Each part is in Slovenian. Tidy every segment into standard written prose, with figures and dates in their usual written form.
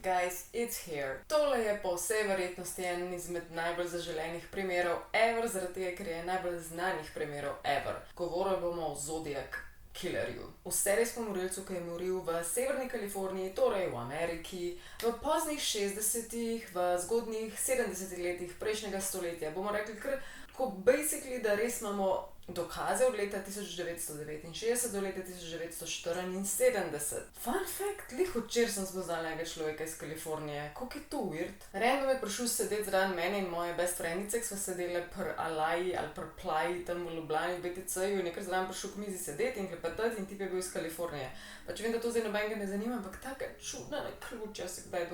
Guys, it's here. Tole je po vsej verjetnosti en izmed najbolj zaželenih primerov ever, zaradi tega, ker je najbolj znanih primerov ever. Govorili bomo o Zodiac Killerju. V serijskem morilcu, ki je moril v severni Kaliforniji, torej v Ameriki, v poznih 60-ih, v zgodnjih 70-ih letih prejšnjega stoletja. Bomo rekli kar tako basically, da res imamo dokaze od leta 1969 do leta 1974. Fun fact, lih včeraj sem spoznala enega človeka iz Kalifornije. Kako je to weird? Random je prišel sedeti zraven mene in moje best friendice, ki sva sedele pri Alaji ali pri Plaji tam v Ljubljani v BTC-ju in je kar zraven prišel k mizi sedeti in klepetati in tip je bil iz Kalifornije. Pač vem, da to zdaj nobenega ne zanima, ampak taka čudna naključja se kdaj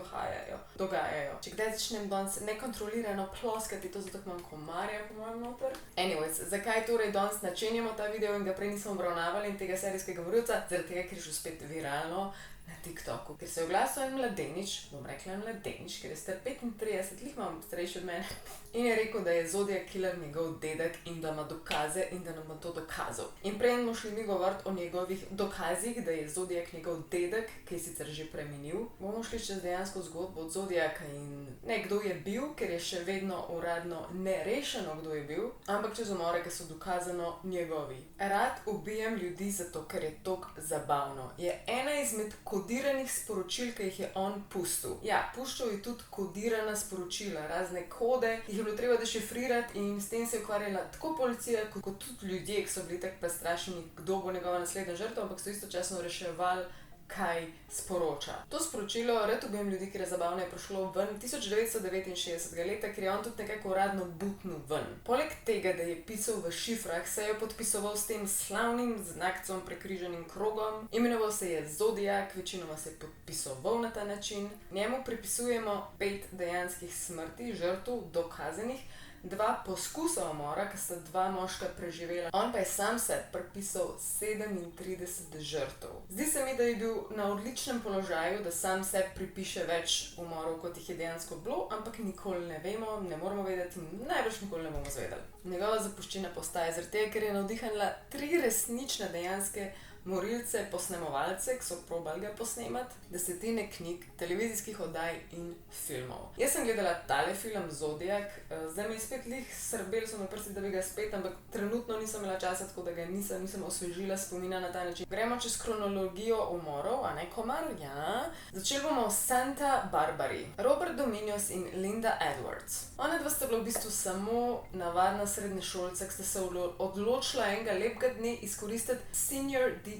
dogajajo. Če kdaj začnem danes nekontrolirano ploskati, to zato imam komarja po mojem noter. Anyways, zakaj torej danes načenjamo ta video in ga prej nismo obravnavali in tega serijskega morilca? Zaradi tega, ker je šel spet viralno na TikToku, ker se je oglasil en mladenič, bom rekla mladenič, ker je star 35, lih imam starejši od mene, in je rekel, da je Zodiac Killer njegov dedek in da ima dokaze in da nam bo to dokazal. In prej bomo šli mi govoriti o njegovih dokazih, da je Zodiac njegov dedek, ki je sicer že preminil. Bomo šli čez dejansko zgodbo od Zodiaka in ne kdo je bil, ker je še vedno uradno nerešeno, kdo je bil, ampak čez umore, ki so dokazano njegovi. Rad ubijem ljudi zato, ker je tok zabavno. Je ena izmed kodiranih sporočil, ki jih je on pustil. Ja, puščal je tudi kodirana sporočila, razne kode, jih je bilo treba dešifrirati in s tem se je ukvarjala tako policija, kot tudi ljudje, ki so bili tako prestrašeni, kdo bo njegova naslednja žrtev, ampak so istočasno reševali, kaj sporoča. To sporočilo Rad ubijem ljudi, ker je zabavno, je prišlo ven 1969 leta, ker je on tudi nekako uradno butnil ven. Poleg tega, da je pisal v šifrah, se je podpisoval s tem slavnim znakcem prekrižanim krogom. Imenoval se je Zodiac, večinoma se je podpisoval na ta način. Njemu pripisujemo 5 dejanskih smrti, žrtev, dokazanih, 2 poskusa umora, ki sta 2 moška preživela. On pa je sam se pripisal 37 žrtev. Zdi se mi, da je bil na odličnem položaju, da sam se pripiše več umorov, kot jih je dejansko bilo, ampak nikoli ne vemo, ne moramo vedeti in najbrž nikoli ne bomo zvedeli. Njegova zapuščina postaja zaradi tega, ker je navdihnila 3 resnične dejanske morilce, posnemovalce, ki so probali ga posnemati, desetine knjig, televizijskih oddaj in filmov. Jaz sem gledala tale film Zodiac, zdaj mi je spet lih srbel so na prsti, da bi ga spet, ampak trenutno nisem imela časa, tako da ga nisem osvežila spomina na ta način. Gremo čez kronologijo umorov, a ne komar? Ja. Začeli bomo v Santa Barbari. Robert Dominios in Linda Edwards. Ona dva sta bila v bistvu samo navadna srednješolca, ki sta se odločila enega lepega dne izkoristiti Senior Day.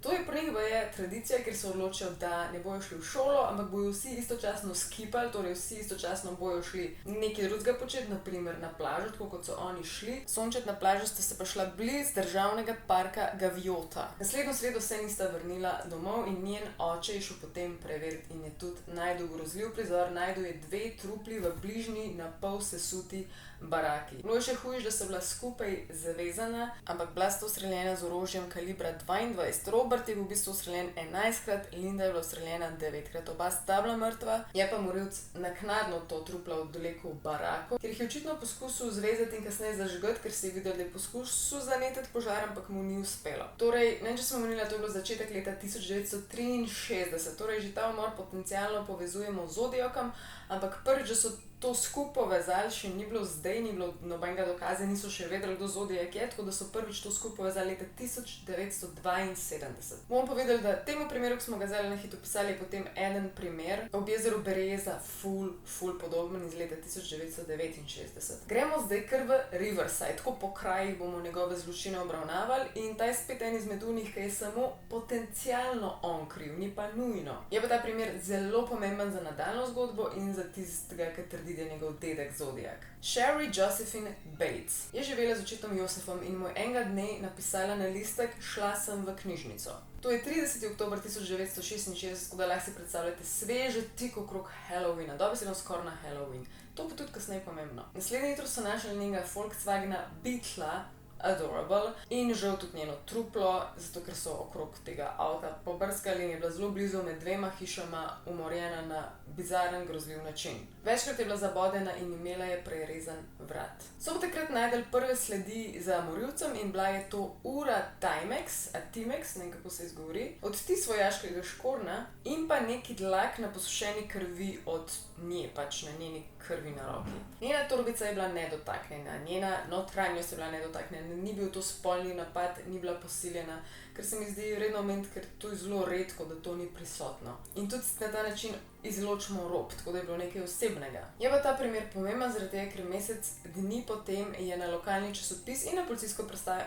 To je pri njih tradicija, ker se odločijo, da ne bojo šli v šolo, ampak bojo vsi istočasno skipali, torej vsi istočasno bojo šli nekaj drugega početi, naprimer na plažo, tako kot so oni šli. Sončet na plažo sta se pa šla bliz državnega parka Gaviota. Naslednjo sredo se nista vrnila domov in njen oče je šel potem preveriti in je tudi našel grozljiv prizor. Našel je 2 trupli v bližnji, na pol sesuti baraki. Bilo je še hujše, da so bila skupaj zavezana, ampak bila sta ustreljena z orožjem kalibra 22. Robert je bil v bistvu ustreljen 11-krat, Linda je bila ustreljena 9-krat. Oba sta bila mrtva, je pa morilec naknadno to trupla odvlekel v barako, ker jih je očitno poskusil zvezati in kasneje zažgati, ker se je videl, da je poskusil zanetiti požar, ampak mu ni uspelo. Torej, ne če smo omenili, to je bilo začetek leta 1963, torej že ta umor potencialno povezujemo z Zodiacom, ampak prvič, da so to skupaj povezali, še ni bilo zdaj, ni bilo nobenega dokaza, niso še vedeli, kdo Zodiac je, tako da so prvič to skupaj povezali leta 1972. Bomo povedali, da temu primeru, ki smo ga zdaj na hitro pisali, je potem eden primer ob jezeru Bereza, ful podoben iz leta 1969. Gremo zdaj kar v Riverside, tako po krajih bomo njegove zločine obravnavali in ta je spet en izmed unih, ki je samo potencialno on kriv, ni pa nujno. Je pa ta primer zelo pomemben za nadaljnjo zgodbo in za tistega, ki trdi, da je njegov dedek Zodiac. Sherry Josephine Bates je živela z očetom Josefom in mu je enega dne napisala na listek: šla sem v knjižnico. To je 30. oktober 1966, da lahko si predstavljate sveže tik okrog Halloweena, dobesedno skoraj na Halloween. To pa tudi kasneje pomembno. Naslednje jutro so našli njega Volkswagena Beetla adorable, in žal tudi njeno truplo, zato ker so okrog tega avta pobrskali in je bila zelo blizu med dvema hišama umorjena na bizaren, grozljiv način. Večkrat je bila zabodena in imela je prerezan vrat. So pa takrat najdel prve sledi za morilcem in bila je to ura Timex, Timex, ne vem kako se izgovori, odtis vojaškega škorna in pa neki dlak na posušeni krvi od nje, pač na njeni krvi na roki. Njena torbica je bila nedotaknjena, njena notranjost je bila nedotaknjena, ni bil to spolni napad, ni bila posiljena, ker se mi zdi vredno omeniti, ker to je zelo redko, da to ni prisotno. In tudi na ta način izločimo rop, tako da je bilo nekaj osebnega. Je pa ta primer pomemben zaradi tega, ker mesec dni potem je na lokalni časopis in na policijsko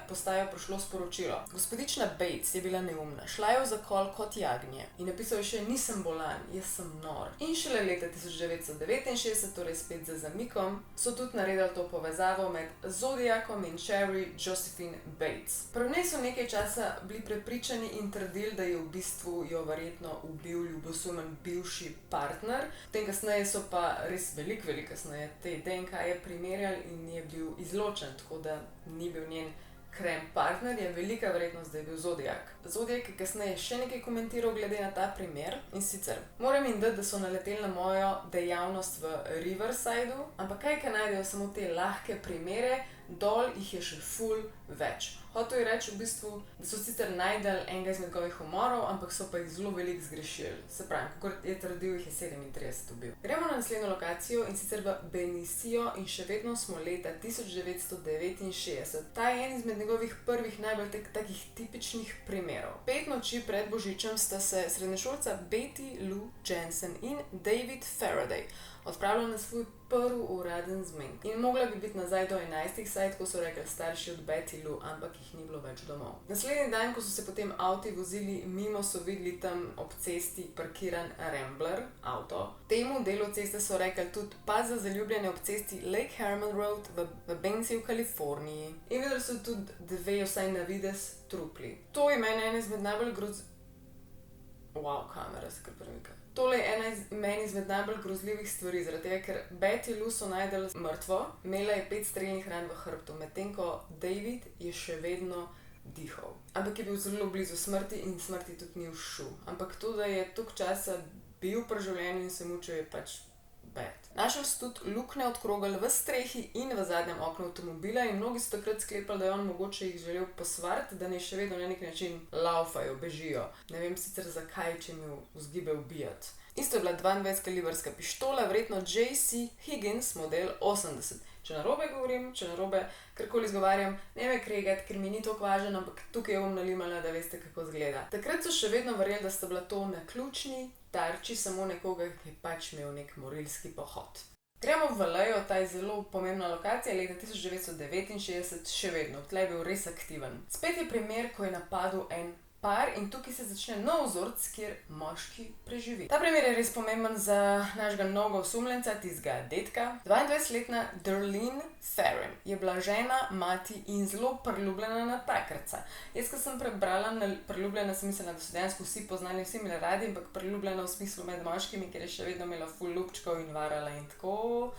postajo prišlo sporočilo. Gospodična Bates je bila neumna, šla je v zakol kot jagnje in napisal je še: nisem bolan, jaz sem nor. In šele leta 1969, torej spet za zamikom, so tudi naredili to povezavo med Zodiakom in Cherry Josephine Bates. Prav njej so nekaj časa bili prepričani in trdili, da je v bistvu jo verjetno ubil ljubosumen bivši partner. Potem kasneje so pa res veliko kasneje te DNK-je primerjali in je bil izločen, tako da ni bil njen krem partner, je velika verjetnost, da je bil Zodiak. Zodiak je kasneje še nekaj komentiral glede na ta primer in sicer: moram jim dati, da so naleteli na mojo dejavnost v Riversideu, ampak kaj najdejo samo te lahke primere, dol jih je še ful več. Hotel je reči v bistvu, da so sicer najdel enega izmed njegovih umorov, ampak so pa jih zelo veliko zgrešili. Se pravi, kot je trdil, jih je 37 ubil. Gremo na naslednjo lokacijo in sicer v Benicio in še vedno smo leta 1969. Ta je en izmed njegovih prvih najbolj takih tipičnih primerov. 5 noči pred božičem sta se srednješolca Betty Lou Jensen in David Faraday odpravila na svoj prvi uraden zmen. In mogla bi biti nazaj do 11, saj tako so rekli starši od Betty Lou, ampak jih ni bilo več domov. Naslednji dan, ko so se potem avti vozili mimo, so videli tam ob cesti parkiran Rambler avto. Temu delu ceste so rekli tudi pas za zaljubljene ob cesti Lake Herman Road v Benzi v Kaliforniji. In videli so tudi dve, vsaj na videz, trupli. To je meni izmed najbolj kamera se kar premika. Tole je meni izmed najbolj grozljivih stvari, zaradi tega, ker Betty Lou so najdeli mrtvo, imela je 5 strelnih ran v hrbtu, medtem ko David je še vedno dihal. Ampak je bil zelo blizu smrti in smrti tudi ni ušel. Ampak to, da je toliko časa bil pri življenju in se mučil, je pač bad. Našel so tudi luknje od krogel v strehi in v zadnjem oknu avtomobila in mnogi so takrat sklepali, da je on mogoče jih želel posvariti, da ne še vedno na nek način laufajo, bežijo. Ne vem sicer zakaj, če mi vzgibe ubijati. Isto je bila 22 kaliberska pištola, verjetno J.C. Higgins model 80. Če narobe govorim, če narobe karkoli izgovarjam, ne me kregati, ker mi ni toliko važno, ampak tukaj jo bom nalimala, da veste, kako izgleda. Takrat so še vedno verjeli, da sta bila to naključni tarči samo nekoga, ki je pač imel nek morilski pohod. Gremo v Vallejo, ta je zelo pomembna lokacija, leta 1969 še vedno, tle je bil res aktiven. Spet je primer, ko je napadel en par in tukaj se začne nov vzorc, kjer moški preživi. Ta primer je res pomemben za našega novega osumljenca, tistega detka. 22-letna Darlene Ferrin je bila žena, mati in zelo priljubljena natakarca. Jaz, ko sem prebrala priljubljena, sem mislila, da so dejansko vsi poznali, vsi imeli radi, ampak priljubljena v smislu med moškimi, ker je še vedno imela ful ljubčkov in varala in tako.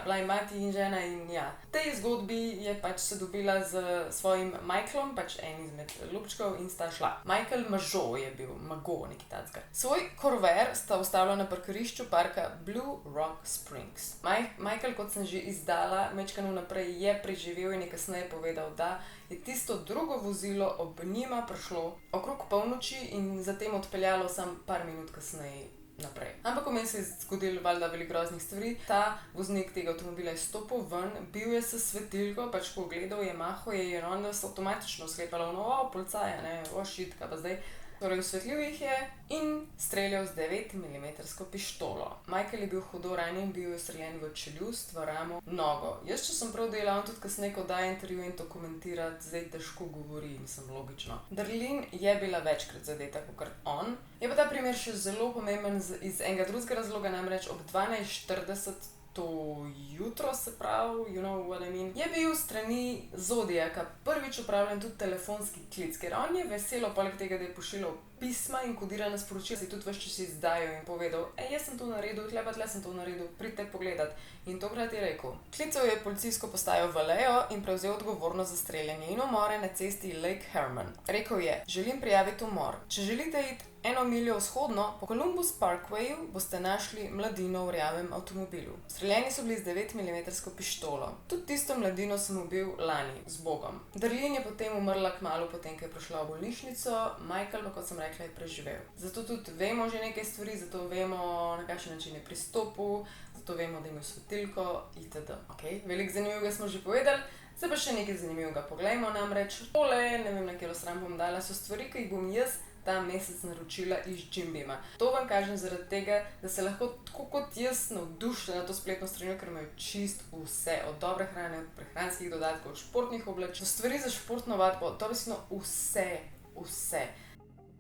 Bila je mati in žena in v tej zgodbi je pač se dobila z svojim Michaelom, pač en izmed ljubčkov in sta šla. Michael Mažo je bil, Mago, nekaj takega. Svoj Corvair sta ustavila na parkirišču parka Blue Rock Springs. Michael, kot sem že izdala, mečkano naprej je preživel in je kasneje povedal, da je tisto drugo vozilo ob njima prišlo okrog polnoči in zatem odpeljalo sam par minut kasneje naprej. Ampak vmes se je zgodilo valjda veliko groznih stvari. Ta voznik tega avtomobila je stopil ven, bil je s svetilko, pač ko gledal je mahal, je Ronda se avtomatično sklepala, policaja, shit, kaj pa zdaj. Torej osvetlil jih je in streljal z 9-milimetrsko pištolo. Michael je bil hudo ranjen, bil je streljen v čeljust, v ramo, nogo. Jaz, če sem prav delal, on tudi kasneje, ko daje intervju in to komentira, zdaj težko govori, mislim, logično. Darlene je bila večkrat zadeta kakor on. Je pa ta primer še zelo pomemben iz enega drugega razloga, namreč ob 12:40 to jutro, se pravi, you know what I mean, je bil strani Zodiaka prvič upravljen tudi telefonski klic, ker on je veselo, poleg tega, da je pošiljal pisma in kodirana sporočila si tudi vse čas izdajal in povedal, jaz sem to naredil, tle sem to naredil, pridite pogledat. In tokrat je rekel. Klical je policijsko postajo Vallejo in prevzel odgovornost za streljanje in umore na cesti Lake Herman. Rekel je, želim prijaviti umor. Če želite iti 1 miljo vzhodno, po Columbus Parkwayu boste našli mladino v rjavem avtomobilu. Streljeni so bili z 9 mm pištolo. Tudi tisto mladino sem ubil lani, z Bogom. Darlene je potem umrla kmalu potem, ko je prišla v bolnišnico, Michael pa, kot sem rekla, je preživel. Zato tudi vemo že nekaj stvari, zato vemo, na kakšen način je pristopil, zato vemo, da ima svetilko itd. Okay. Veliko zanimivega smo že povedali, zdaj pa še nekaj zanimivega. Poglejmo namreč, tole, ne vem, na katero stran bom dala, so stvari, ki jih bom jaz ta mesec naročila iz Jim Beama. To vam kažem zaradi tega, da se lahko tako kot jaz navdušite na to spletno stranjo, ker imajo čist vse, od dobre hrane, od prehranskih dodatkov, od športnih oblačil, do stvari za športno vadbo, dobesedno vse.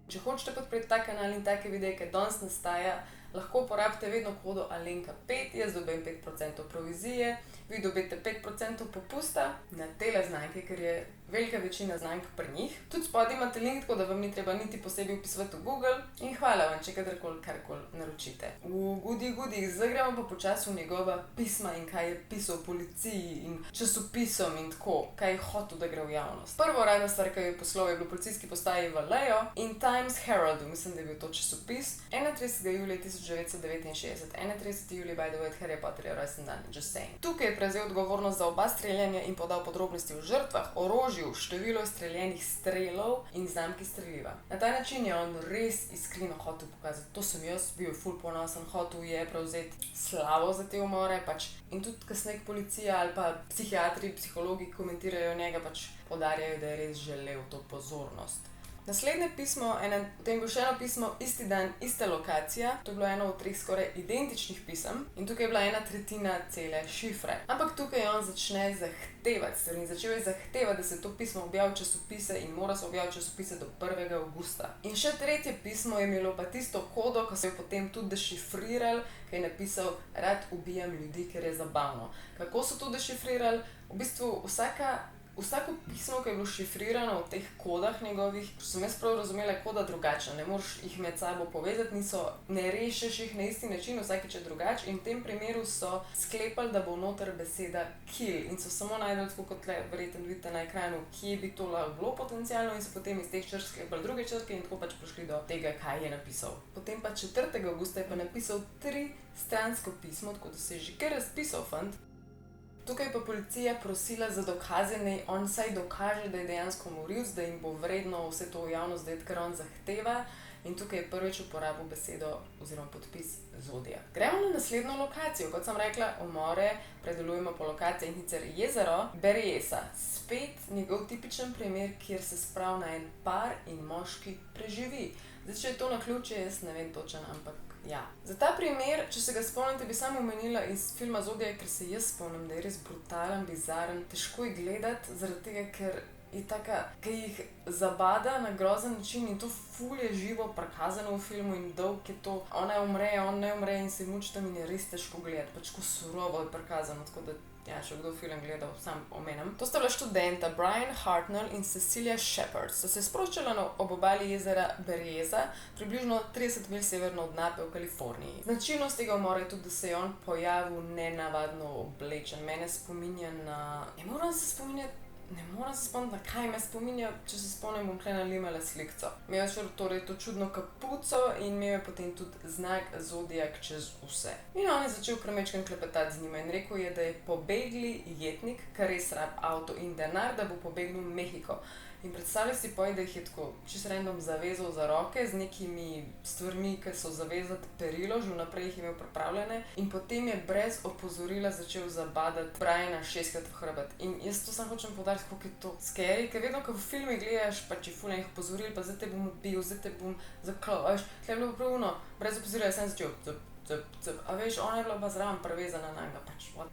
Če hočete podpreti ta kanal in take videe, ki danes nastaja, lahko uporabite vedno kodo Alenka5, jaz dobim 5% provizije, vi dobite 5% popusta na tele znamke, ker je velika večina znamk pri njih. Tudi spodaj imate link, tako da vam ni treba niti posebej vpisati v Google in hvala vam, če karkoli naročite. V goodie, zdaj gremo pa počasi v njegova pisma in kaj je pisal policiji in časopisom in tako, kaj je hotel, da gre v javnost. Prvo uradna stvar, ki je poslal, je bilo policijski postaji Vallejo in Times Heraldu, mislim, da je bil to časopis, 31. julija 1969, 31. julija, by the way, Harry Potter je rojsten dan, just saying. Tukaj je prevzel odgovornost za oba streljanja in podal podrobnosti o žrtvah, orožju, število streljenih strelov in znamki streliva. Na ta način je on res iskreno hotel pokazati, to sem jaz, bil je ful ponosen, hotel je prevzeti slavo za te umore, in tudi kasneje policija ali pa psihiatri, psihologi komentirajo njega, poudarjajo, da je res želel to pozornost. Naslednje pismo, potem bo še eno pismo, isti dan, ista lokacija, to je bilo eno od 3 skoraj identičnih pisem in tukaj je bila 1/3 cele šifre. Ampak tukaj on začne zahtevati stvari in začel je zahtevati, da se to pismo objavi v časopise in mora se objaviti časopise do 1. avgusta. In še tretje pismo je imelo pa tisto kodo, ko so jo potem tudi dešifrirali, ki je napisal, rad ubijam ljudi, ker je zabavno. Kako so to dešifrirali? V bistvu vsako pismo, ki je bilo šifrirano v teh kodah njegovih, če sem jaz prav razumela, je koda drugačna, ne moreš jih med sabo povezati, ne rešiš jih na isti način, vsakič je drugače in v tem primeru so sklepali, da bo noter beseda kill in so samo najdeli, tako kot tle verjetno vidite na ekranu, kje bi to lahko bilo potencialno in so potem iz teh črk sklepali druge črke in tako prišli do tega, kaj je napisal. Potem pa 4. avgusta je pa napisal 3-stransko pismo, tako da se je že kar razpisal fant. Tukaj pa policija prosila za dokaze, naj on saj dokaže, da je dejansko morilec, da jim bo vredno vse to v javnost dati, ker on zahteva. In tukaj je prvič uporabil besedo oziroma podpis Zodiak. Gremo na naslednjo lokacijo. Kot sem rekla, umore predelujemo po lokaciji in sicer jezero Berryessa. Spet njegov tipičen primer, kjer se spravna en par in moški preživi. Zdaj, če je to naključje, jaz ne vem točno, ampak ja. Za ta primer, če se ga spomnite, bi samo omenila iz filma Zodiak, ker se jaz spomnim, da je res brutalen, bizaren, težko je gledati, zaradi tega, ker je taka, ki jih zabada na grozen način in to ful je živo prikazano v filmu in dolg je to, ona umre, on ne umre in se muči tam in je res težko gledati, ko surovo je prikazano, tako da ja, če kdo film gledal, sam omenem. To sta bila študenta Brian Hartnell in Cecilia Shepard. So se sproščala ob obali jezera Berryessa, približno 30 milj severno od Nape v Kaliforniji. Značilnost tega umora je tudi, da se je on pojavil nenavadno oblečen. Mene spominja na... Ne moram se spominjati, na kaj me spominja, če se spomnim, bom tukaj nalimala slikco. Imel je torej to čudno kapuco in imel je potem tudi znak Zodiak čez vse. In on je začel premečkam klepetati z njima in rekel je, da je pobegli jetnik, kar res rab avto in denar, da bo pobegnil v Mehiko. In predstavljaj si poj, da jih je tako čisto random zavezal za roke z nekimi stvarmi, ki so zavezati perilo, že vnaprej jih imel pripravljene in potem je brez opozorila začel zabadati Briana 6-krat v hrbet. In jaz to samo hočem poudariti, kako je to scary, ker vedno, ko v filmih gledaš, pa če ful enih opozoril, pa zdaj te bom ubil, zdaj te bom zaklal, veš, tle je bilo pravilno, brez opozorila sem začel a veš, ona je bila pa zraven prevezana na njega,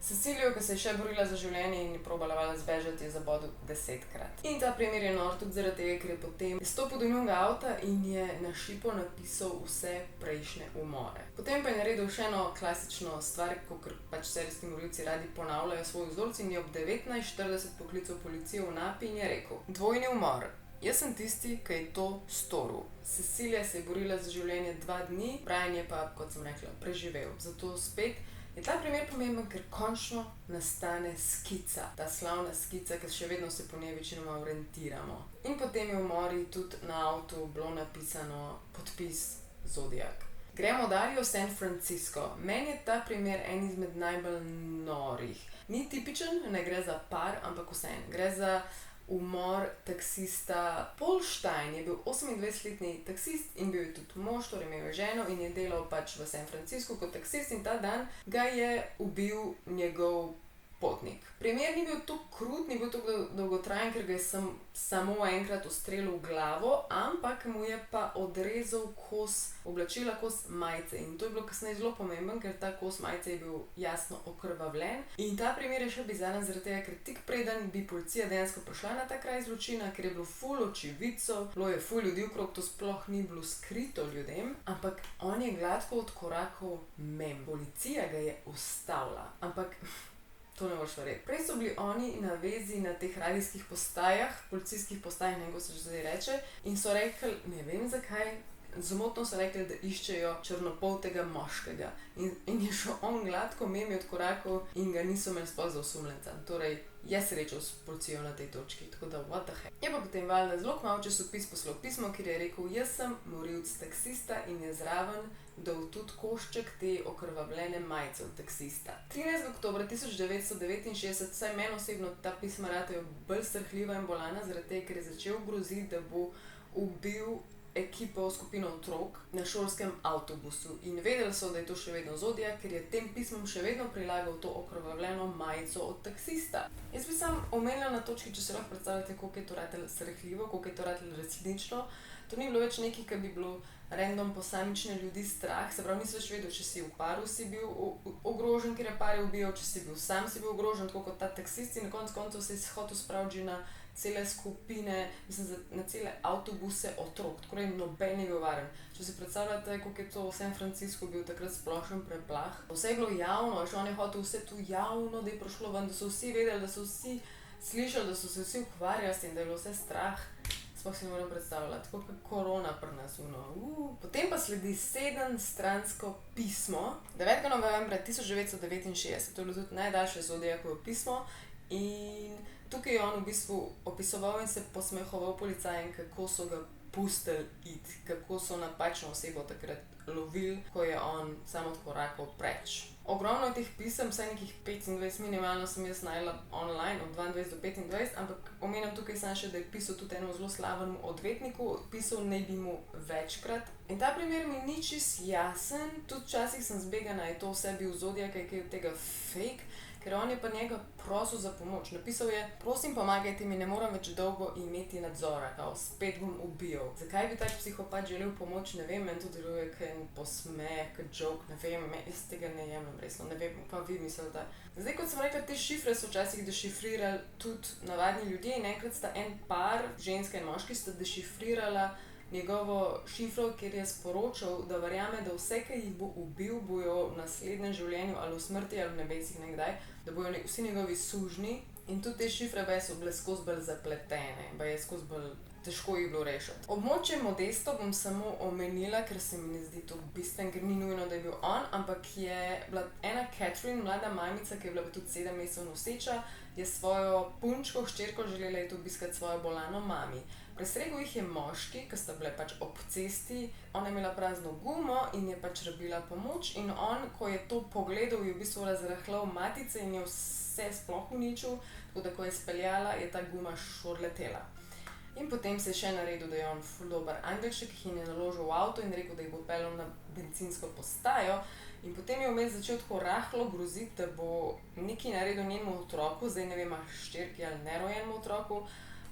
Cecilijo, ki se je še borila za življenje in je probala valjda zbežati, je zabodel 10-krat. In ta primer je nor tudi zaradi tega, ker je potem stopil do njega avta in je na šipo napisal vse prejšnje umore. Potem pa je naredil še eno klasično stvar, kakor serijski morilci radi ponavljajo svoj vzorci in je ob 19:40 poklical policijo v Napi in je rekel: dvojni umor. Jaz sem tisti, ki je to storil. Cecilija se je borila za življenje 2 dni, Brian je pa, kot sem rekla, preživel. Zato spet je ta primer pomemben, ker končno nastane skica. Ta slavna skica, ki še vedno se po njej večinoma orientiramo. In potem je v mori tudi na avtu bilo napisano podpis Zodiak. Gremo dalje v San Francisco. Meni je ta primer en izmed najbolj norih. Ni tipičen, ne gre za par, ampak vseeno. Gre za umor taksista. Paul Stein je bil 28-letni taksist in bil je tudi mož, torej imel je ženo in je delal pač v San Franciscu kot taksist in ta dan ga je ubil njegov potnik. Primer ni bil tako krut, ni bil tako dolgotrajen, ker ga je samo enkrat ustrelil v glavo, ampak mu je pa odrezal kos oblačila, kos majice. In to je bilo kasneje zelo pomembno, ker ta kos majice je bil jasno okrvavljen. In ta primer je še bizaren zaradi tega, ker tik preden bi policija dejansko prišla na ta kraj zločina, ker je bilo ful očividcev, bilo je ful ljudi okrog, to sploh ni bilo skrito ljudem, ampak on je gladko odkorakal mimo. Policija ga je ustavila, ampak to ne boš verjeti. Prej so bili oni na vezi na teh radijskih postajah, policijskih postajah, ne vem, kako se že zdaj reče, in so rekli, ne vem zakaj, zmotno so rekli, da iščejo črnopoltega moškega. In je šel on gladko mimo odkorakal in ga niso imeli sploh za osumljenca. Torej, je srečal s policijo na tej točki, tako da what the heck. Je pa potem valjda zelo kmalu časopis poslal pismo, kjer je rekel, jaz sem morilec taksista in je zraven dal tudi košček te okrvavljene majice od taksista. 13. oktobra 1969, vsaj meni osebno ta pisma ratejo bolj strhljiva in bolana, zaradi tega, ker je začel groziti, da bo ubil ekipo, skupino otrok na šolskem avtobusu. In vedeli so, da je to še vedno Zodiak, ker je tem pismom še vedno prilagal to okrvavljeno majico od taksista. Jaz bi sam omenila na točki, če se lahko predstavljate, koliko je to ratelo strhljivo, koliko je to ratelo resnično. To ni bilo več nekaj, kar bi bilo random posamične ljudi strah, se pravi, nisi več vedel, če si v paru si bil ogrožen, ker je par ubijal, če si bil sam si bil ogrožen, tako kot ta taksist in na koncu koncev se je hotel spraviti že na cele skupine, mislim, na cele avtobuse otrok, tako da noben ni bil varen. Če si predstavljate, koliko je to v San Franciscu bil takrat splošen preplah. Vse je bilo javno, še on je hotel vse tu javno, da je prišlo ven, da so vsi vedeli, da so vsi slišali, da so se vsi ukvarjali s tem, da je bilo vse strah. Sploh si ne morem predstavljati, tako kot korona pri nas. Potem pa sledi 7-stransko pismo. 9. novembra 1969, to je bilo tudi najdaljše Zodiakovo pismo in tukaj je on v bistvu opisoval in se posmehoval policajem, kako so ga pustili iti, kako so napačno osebo takrat lovili, ko je on samo odkorakal preč. Ogromno teh pisem, vsaj nekih 25 minimalno sem jaz našla online od 22 do 25, ampak omenjam tukaj samo še, da je pisal tudi enemu zelo slavnemu odvetniku, pisal naj bi mu večkrat. In ta primer mi ni čist jasen, tudi včasih sem zbegana, je to vse bil Zodiak, kaj je od tega fake, ker on je pa njega prosil za pomoč. Napisal je, prosim pomagajte mi, ne morem več dolgo imeti nadzora, kao spet bom ubijal. Zakaj bi tak psihopat želel pomoč, ne vem, meni to deluje kot posmeh, kot joke, ne vem, jaz tega ne jemljem resno, ne vem, pa vi mislite. Zdaj, kot sem rekla, te šifre so včasih dešifrirali tudi navadni ljudje in enkrat sta en par, ženska in moški, sta dešifrirala njegovo šifro, kjer je sporočal, da verjame, da vse, ki jih bo ubil, bojo v naslednjem življenju ali v smrti ali v nebesih nekdaj, da bojo vsi njegovi sužnji in tudi te šifre so bile skozi bolj zapletene, je skozi bolj težko jih bilo rešiti. Območje Modesto bom samo omenila, ker se mi ne zdi to bistven, ker ni nujno, da je bil on, ampak je bila ena Catherine, mlada mamica, ki je bila tudi 7 mesecev noseča, je svojo punčko, hčerko želela iti obiskati svojo bolano mami. Presregel jih je moški, ki sta bile pač ob cesti, ona je imela prazno gumo in je pač rabila pomoč in on, ko je to pogledal, je v bistvu razrahljal matice in je vse sploh uničil, tako da ko je speljala, je ta guma šorletela. In potem se je še naredil, da je on ful dober angelček, ki jih je naložil v avto in rekel, da jih bo peljal na bencinsko postajo. In potem je vmes začel tako rahlo groziti, da bo nekaj naredil njenemu otroku, zdaj ne vem, hčerki ali nerojenemu otroku,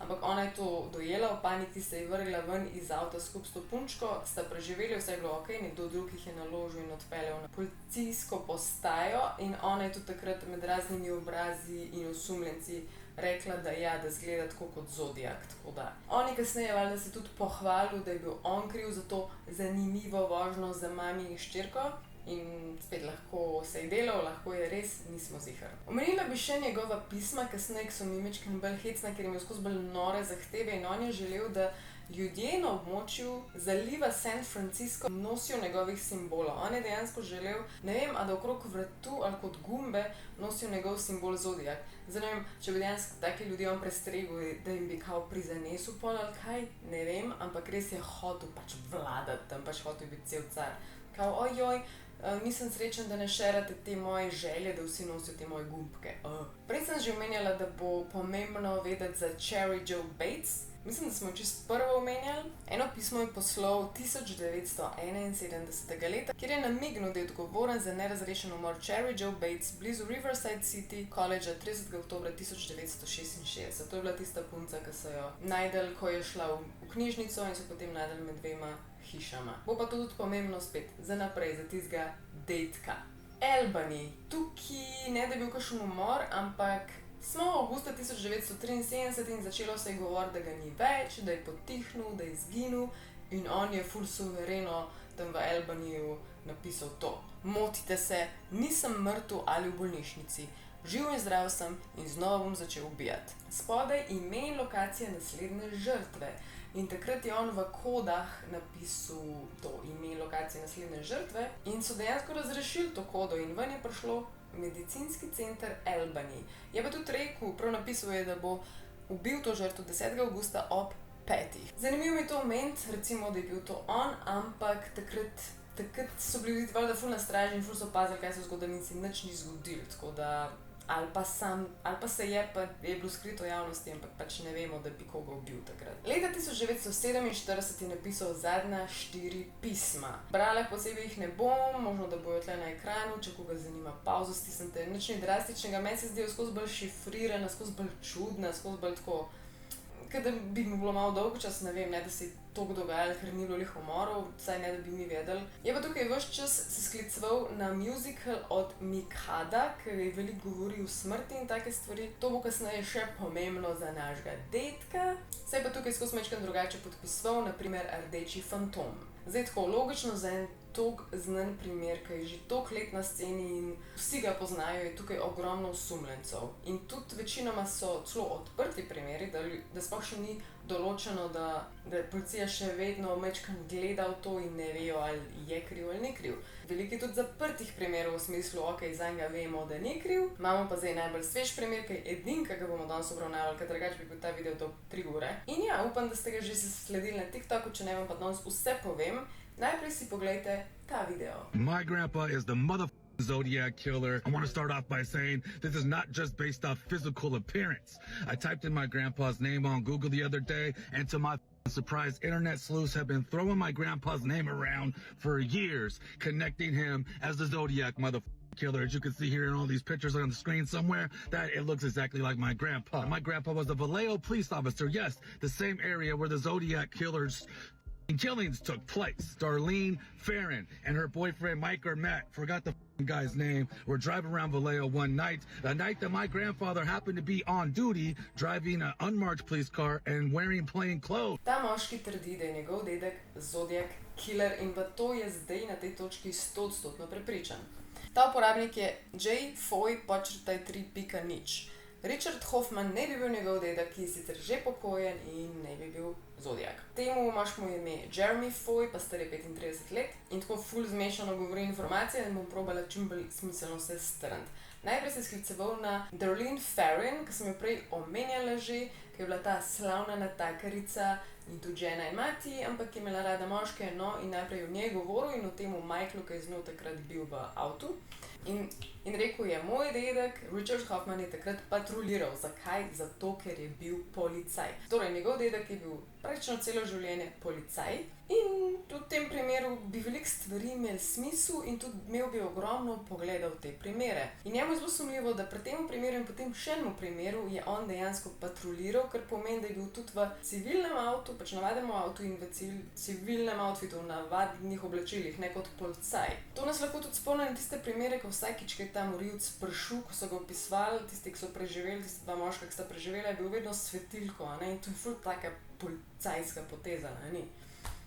ampak ona je to dojela, v paniki se je vrgla ven iz avta skupaj s to punčko, sta preživeli, vse je bilo ok, nekdo drug jih je naložil in odpeljal na policijsko postajo in ona je tudi takrat med raznimi obrazi in osumljenci rekla, da ja, da zgleda tako kot Zodiak, tako da. On je kasneje valjda se tudi pohvalil, da je bil on kriv za to zanimivo vožnjo za mami in hčerko In spet lahko se je delal, lahko je res, nismo zihar. Omenila bi še njegova pisma, kasneje so mi mečkani bolj hecna, ker jim je skozi bolj nore zahteve in on je želel, da ljudje na območju zaliva San Francisco nosijo njegovih simbolov. On je dejansko želel, ne vem, a da okrog vratu ali kot gumbe nosijo njegov simbol zodiak. Zdaj ne vem, če bi dejansko taki ljudi on prestregel, da jim bi kao prizanesel pol ali kaj, ne vem, ampak res je hotel pač vladati tam, pač hotel biti cel car. Kao, ojoj, nisem srečen, da ne šerate te moje želje, da vsi nosijo te moje gumbke. Prej sem že omenjala, da bo pomembno vedeti za Cheri Jo Bates. Mislim, da smo jo čisto prvo omenjali. Eno pismo je poslal 1971. leta, kjer je namignil, da je odgovoren za nerazrešen umor Cheri Jo Bates blizu Riverside City College 30. oktobra 1966. To je bila tista punca, ki so jo najdel, ko je šla v knjižnico in so potem najdel med dvema hišama. Bo pa to tudi pomembno spet za naprej, za tistega detka. Albany. Tukaj ne da je bil kakšen umor, ampak smo avgusta 1973 in začelo se je govoriti, da ga ni več, da je potihnil, da je izginil in on je ful suvereno tam v Albanyju napisal to. Motite se, nisem mrtev ali v bolnišnici. Živ in zdrav sem in znova bom začel ubijati. Spodaj ime in lokacija naslednje žrtve. In takrat je on v kodah napisal to ime in lokacijo naslednje žrtve in so dejansko razrešili to kodo in ven je prišlo medicinski center Albany. Je pa tudi rekel, prav napisal je, da bo ubil to žrtvo 10. avgusta ob 5. Zanimivo mi je to omeniti, recimo, da je bil to on, ampak takrat so bili ljudi valjda ful na straži in ful so pazili, kaj se zgodilo in se nič ni zgodilo, tako da ali pa se je bilo skrito javnosti, ampak pač ne vemo, da bi koga ubil takrat. Leta 1947 je napisal zadnja 4 pisma. Brala posebej jih ne bom, možno da bojo tle na ekranu, če koga zanima pauzo stisnite. Nič ni drastičnega, meni se zdijo skozi bolj šifrirana, skozi bolj čudna, skozi bolj tako, da bi mi bilo malo dolgo čas, ne vem, ne da se je toliko dogajalo, ker ni bilo lih umorov, vsaj ne da bi mi vedeli. Je pa tukaj ves čas se skliceval na musical od Mikada, ki je veliko govoril o smrti in take stvari. To bo kasneje še pomembno za našega detka. Se je pa tukaj skozi mečkam drugače podpisoval, naprimer Rdeči fantom. Zdaj tako, logično za en toliko znan primer, ki je že toliko let na sceni in vsi ga poznajo, je tukaj ogromno osumljencev. In tudi večinoma so celo odprti primeri, da sploh še ni določeno, da policija še vedno mečkam gleda v to in ne vejo, ali je kriv ali ni kriv. Veliko je tudi zaprtih primerov v smislu, ok, zanj ga vemo, da ni kriv. Imamo pa zdaj najbolj svež primer, ki je edin, ki ga bomo danes obravnavali, ker drugače bi bil ta video do 3 ure. In ja, upam, da ste ga že sledili na TikToku, če ne vam pa danes vse povem. Najprej si poglejte ta video. My grandpa is the Zodiac killer. I want to start off by saying this is not just based off physical appearance. I typed in my grandpa's name on Google the other day, and to my surprise, internet sleuths have been throwing my grandpa's name around for years, connecting him as the Zodiac killer. As you can see here in all these pictures on the screen somewhere, that it looks exactly like my grandpa. My grandpa was a Vallejo police officer. Yes, the same area where the Zodiac killers killings took place. Darlene Farron and her boyfriend Mike or Matt, forgot the guy's name, were driving around Vallejo one night, the night that my grandfather happened to be on duty, driving an unmarked police car and wearing plain clothes. Ta moški trdi, da je njegov dedek Zodiac killer in v to je zdaj na tej točki 100% prepričan. Ta uporabnik je jfoy_3.0. Richard Hoffman ne bi bil njegov dedek, ki je sicer že pokojen in ne bi bil Zodiac. Temu moškemu je ime Jeremy Foy, pa star je 35 let in tako ful zmešano govori informacije in bom probala čim bolj smiselno vse strniti. Najprej se je skliceval na Darlene Farron, ki sem jo prej omenjala že, ki je bila ta slavna natakarica in tudi žena in mati, ampak je imela rada moške, no, in najprej o njej govoril in o temu Michaelu, ki je z njo takrat bil v avtu. In rekel je, moj dedek Richard Hoffman je takrat patruljiral. Zakaj? Zato, ker je bil policaj. Torej, njegov dedek je bil praktično celo življenje policaj in tudi v tem primeru bi veliko stvari imel smisel in tudi imel bi ogromno pogleda v te primere. In njemu je zelo sumljivo, da pri tem primeru in potem še enemu primeru je on dejansko patruljiral, kar pomeni, da je bil tudi v civilnem avtu, pač navadnem avtu in v civilnem outfitu, v navadnih oblačilih, ne kot policaj. To nas lahko tudi spomni na tiste primere, ko vsakič, ko je ta morilec prišel, ko so ga opisovali, tisti, ki so preživeli, tisti dva moška, ki sta preživela, je bil vedno svetilko, ne? In to je ful taka policajska poteza, ne?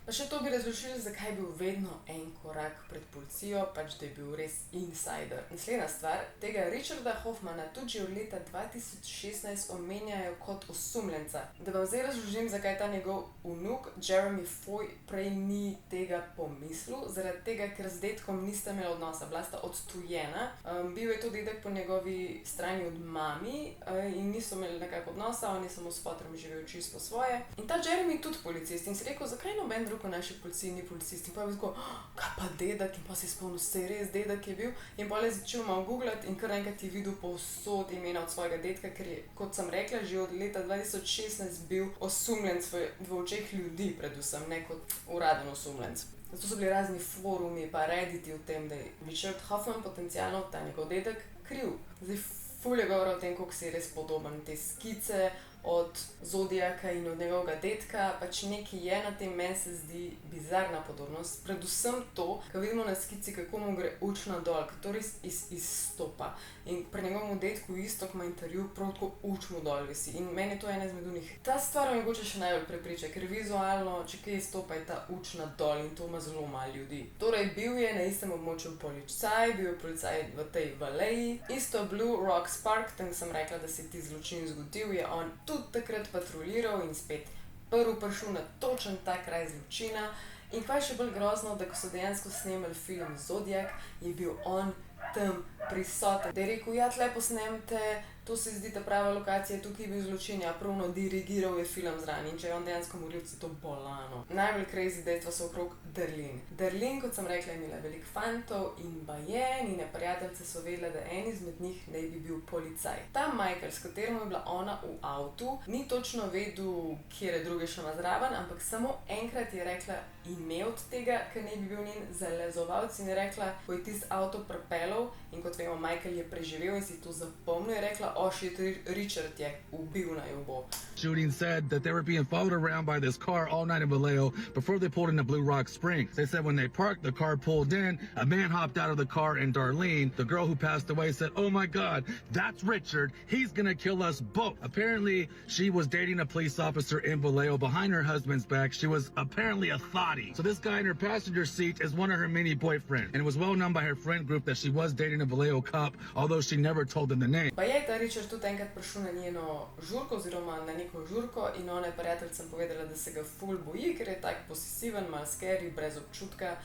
Pa še to bi razložili, zakaj je bil vedno en korak pred policijo, pač da je bil res insider. Naslednja stvar, tega Richarda Hoffmana tudi že od leta 2016 omenjajo kot osumljenca. Da vam zdaj razložim, zakaj ta njegov vnuk Jeremy Foy prej ni tega pomislil, zaradi tega, ker z dedkom nista imela odnosa, bila sta odtujena. Bil je to dedek po njegovi strani od mami in niso imeli nekako odnosa, on je samo s fotrem živel čisto svoje. In ta Jeremy tudi policist in si rekel, zakaj noben drug v naši policiji ni policist. In pa je bil tako, kaj pa dedek, in pa si spomnil, se je res dedek je bil. In pa je začel malo googlati in kar enkrat je videl povsod imena od svojega dedka, ker je, kot sem rekla, že od leta 2016 bil osumljenc v očeh ljudi, predvsem, ne kot uraden osumljenc. Zato so bili razni forumi pa redditi o tem, da je Richard Hoffman potencialno ta njegov dedek kriv. Zdaj ful je govora o tem, koliko si je res podoben, te skice od Zodiaka in od njegovega dedka, pač nekaj je na tem, meni se zdi bizarna podobnost. Predvsem to, ko vidimo na skici, kako mu gre učna dol, ker to res izstopa. In pri njegovemu dedku isto, ko ima intervju, prav tako uč mu dol visi. In meni je to ena izmed njih. Ta stvar me mogoče še najbolj prepriča, ker vizualno, če kaj izstopa, je ta učna dol in to ima zelo malo ljudi. Torej, bil je na istem območju policaj, bil je policaj v tej valeji, isto Blue Rocks Park, tam sem rekla, da se je ti zločin zgodil, je on tudi takrat patroliral in spet prvi prišel na točen ta kraj zločina. In kaj je še bolj grozno, da ko so dejansko snemali film Zodiak, je bil on tam prisoten. Da je rekel, ja, tle posnemte, to se zdi ta prava lokacija, tukaj je bil zločin, ja, pravno dirigiral je film zraven. In če je on dejansko morilc, je to bolano. Najbolj crazy dejstva so okrog Darlene. Darlene, kot sem rekla, je imela veliko fantov in baje, njene prijateljice so vedele, da en izmed njih naj bi bil policaj. Ta Michael, s katerim je bila ona v avtu, ni točno vedel, kje je druge še ima zraven, ampak samo enkrat je rekla ime od tega, ker naj bi bil njen zalezovalc, in je rekla, ko je tisti avto propelal, in kot vemo, Michael je preživel in si to zapomnil, je rekla, shit, Richard je ubil naj bo. Shooting said that they were being followed around by this car all night in Vallejo before they pulled into Blue Rock Springs. They said when they parked, the car pulled in, a man hopped out of the car, and Darlene, the girl who passed away, said, oh my God, that's Richard. He's gonna kill us both. Apparently, she was dating a police officer in Vallejo behind her husband's back. She was apparently a thotty. So this guy in her passenger seat is one of her many boyfriends. And it was well known by her friend group that she was dating a Vallejo cop, although she never told them the name. Pa je ta Richard tudi enkrat prišel na njeno žurko oziroma na neko žurko in ona je prijateljicam povedala, da se ga ful boji, ker je tak posesiven, mal scary, brez občutka.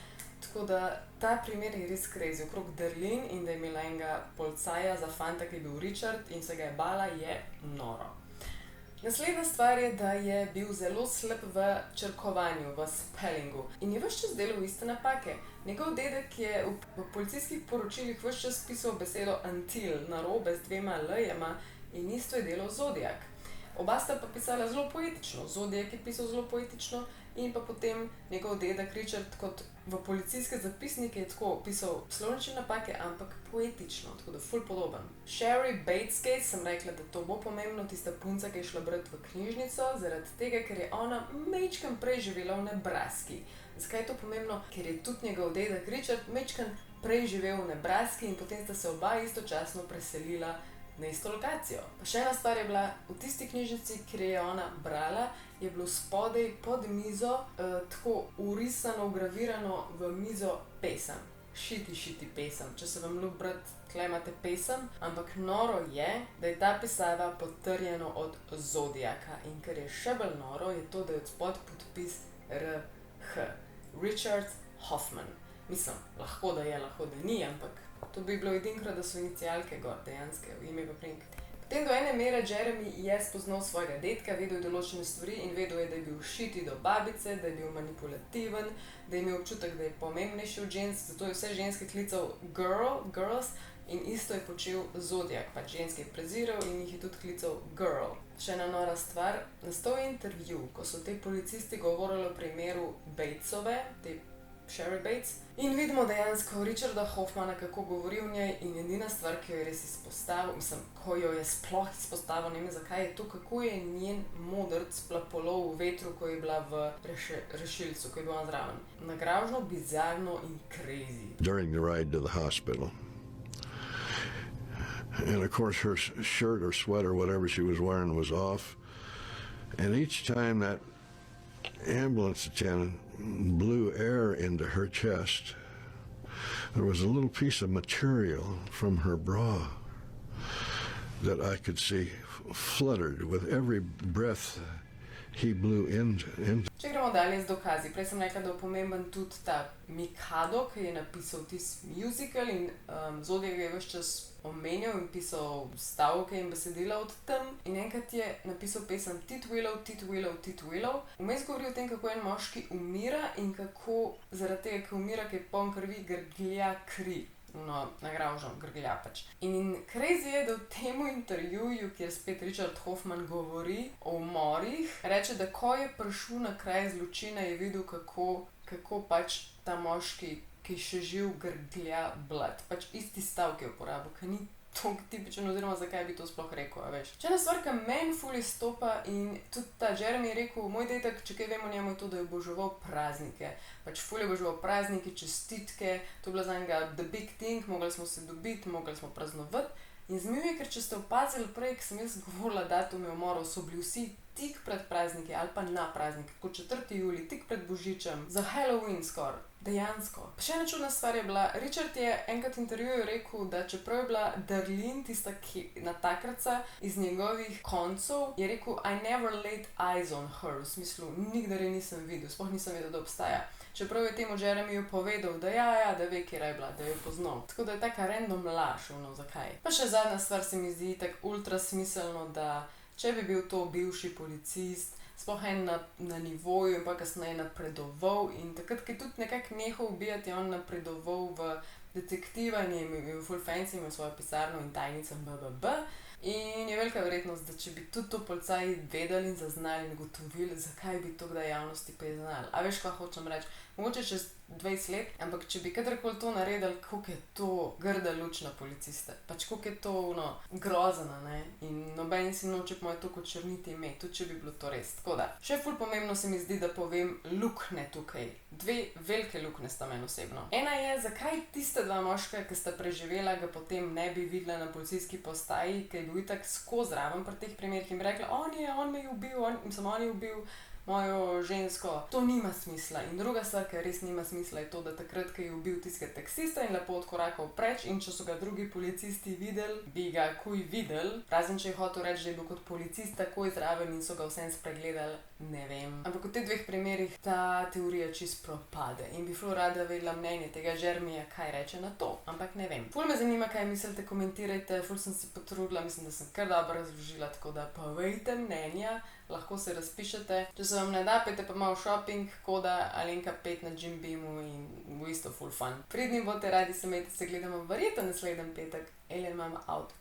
Tako da ta primer je res crazy. Okrog Darlene in da je imela enega policaja za fanta, ki je bil Richard in se ga je bala, je noro. Naslednja stvar je, da je bil zelo slab v črkovanju, v spellingu in je ves čas delal iste napake. Njegov dedek je v policijskih poročilih ves čas pisal besedo until narobe z dvema l-jema in isto je delal Zodiak. Oba sta pa pisala zelo poetično, Zodiak je pisal zelo poetično in pa potem njegov dedek Richard kot v policijske zapisnike je tako pisal slovnične napake, ampak poetično, tako da ful podoben. Sherry Batesgate, sem rekla, da to bo pomembno, tista punca, ki je šla brati v knjižnico, zaradi tega, ker je ona mečkan prej živela v Nebraski. Zakaj je to pomembno? Ker je tudi njegov dedek Richard mečkan prej živel v Nebraski in potem sta se oba istočasno preselila na isto lokacijo. Pa še ena stvar je bila, v tisti knjižnici, kjer je ona brala, je bilo spodaj pod mizo tako urisano, ugravirano v mizo pesem. Šiti pesem. Če se vam ljub brati, tle imate pesem, ampak noro je, da je ta pisava potrjeno od Zodiaka. In ker je še bolj noro, je to, da je od spod podpis RH. Richard Hoffman. Mislim, lahko da je, lahko da ni, ampak to bi bilo edinkrat, da so inicialke gor, dejanske, v ime pa prink. Potem do ene mere Jeremy je spoznal svojega dedka, vedel je določene stvari in vedel je, da je bil šiti do babice, da je bil manipulativen, da je imel občutek, da je pomembnejši od žensk, zato je vse ženske klical girls in isto je počel Zodiak, pač ženske je preziral in jih je tudi klical girl. Še ena nora stvar, nastal je intervju, ko so te policisti govorili o primeru Batesove, te Sherry Bates, in vidimo dejansko Richarda Hoffmana, kako govori o njej in edina stvar, ki jo je res izpostavil, mislim, ko jo je sploh izpostavil, ne vem zakaj, je to, kako je njen modrc plapolov v vetru, ko je bila v rešilcu, ko je bila zraven. Nagražno, bizarno in crazy. During the ride to the hospital. And of course her shirt or sweater, whatever she was wearing, was off. And each time that ambulance attendant blew air into her chest, there was a little piece of material from her bra that I could see fluttered with every breath he blew into. Če gremo dalje z dokazi, prej sem rekla, da je pomemben tudi ta Mikado, ki je napisal tisti musical in Zodiak je ves čas omenjal in pisal stavke in besedila od tam. In enkrat je napisal pesem Tit Willow, Tit Willow, Tit Willow. Vmes govori o tem, kako en moški umira in kako zaradi tega, ker umira, ker je poln krvi, grglja kri. No, nagravžam, grglja pač. In crazy je, da v tem intervjuju, kjer spet Richard Hoffman govori o umorih, reče, da ko je prišel na kraj zločina, je videl, kako pač ta moški, ki še živ, grglja bled. Pač isti stavek je uporabil, ki ni tako tipičen, oziroma zakaj bi to sploh rekel, a veš. Če ena stvar, ki meni ful izstopa in tudi ta Jeremy je rekel, moj dedek, če kaj vemo njemu, je to, da je oboževal praznike. Pač ful je oboževal praznike, čestitke, to je bila za njega the big thing, mogli smo se dobiti, mogli smo praznovati. In zanimivo je, ker če ste opazili prej, ko sem jaz govorila datume umorov, so bili vsi tik pred prazniki ali pa na prazniki, kot 4. julij, tik pred Božičem, za Halloween skoraj. Dejansko. Pa še ena čudna stvar je bila, Richard je enkrat v intervjuju rekel, da čeprav je bila Darlene tista natakrica iz njegovih koncev, je rekel, I never laid eyes on her, v smislu, nikdar je nisem videl, sploh nisem vedel, da obstaja. Čeprav je temu Jeremyju povedal, da da ve, kje je bila, da jo je poznal. Tako da je taka random laž, zakaj. Pa še zadnja stvar se mi zdi tako ultra smiselno, da če bi bil to bivši policist, sploh en na nivoju in pa kasneje napredoval in takrat, ki tudi nekako nehal ubijati, je on napredoval v detektiva in je imel full fancy, imel svojo pisarno in tajnico in je velika verjetnost, da če bi tudi to policaji vedeli in zaznali in ugotovili, zakaj bi to kdaj javnosti priznali. A veš, kaj hočem reči? Mogoče čez 20 let, ampak če bi kadarkoli to naredili, koliko je to grda luč na policiste. Pač koliko je to grozno, ne? In noben si noče po moje to kot črniti ime, tudi če bi bilo to res. Tako da, še ful pomembno se mi zdi, da povem luknje tukaj. 2 velike luknje sta meni osebno. Ena je, zakaj tista 2 moška, ki sta preživela, ga potem ne bi videla na policijski postaji, ki je bil itak skozi zraven pri teh primerih in bi rekla, on me je ubil, on je ubil mojo žensko. To nima smisla. In druga stvar, ki res nima smisla, je to, da takrat, ko je ubil tistega taksista in lepo odkorakal preč in če so ga drugi policisti videli, bi ga kuj videli, razen če je hotel reči, da je bil kot policist takoj zraven in so ga vsem spregledali, ne vem. Ampak v teh 2 primerih ta teorija čist propade in bi ful rada vedela mnenje tega Jeremyja, kaj reče na to, ampak ne vem. Ful me zanima, kaj mislite, komentirajte, ful sem se potrudila, mislim, da sem kar dobro razložila, tako da povejte mnenja, lahko se razpišete. Če se vam ne da, pejte pa malo shopping, koda Alenka 5 na Jim Beamu in v isto full fun. Pridni bote, radi se imejte, se gledamo verjetno naslednji petek. Alien Mama out.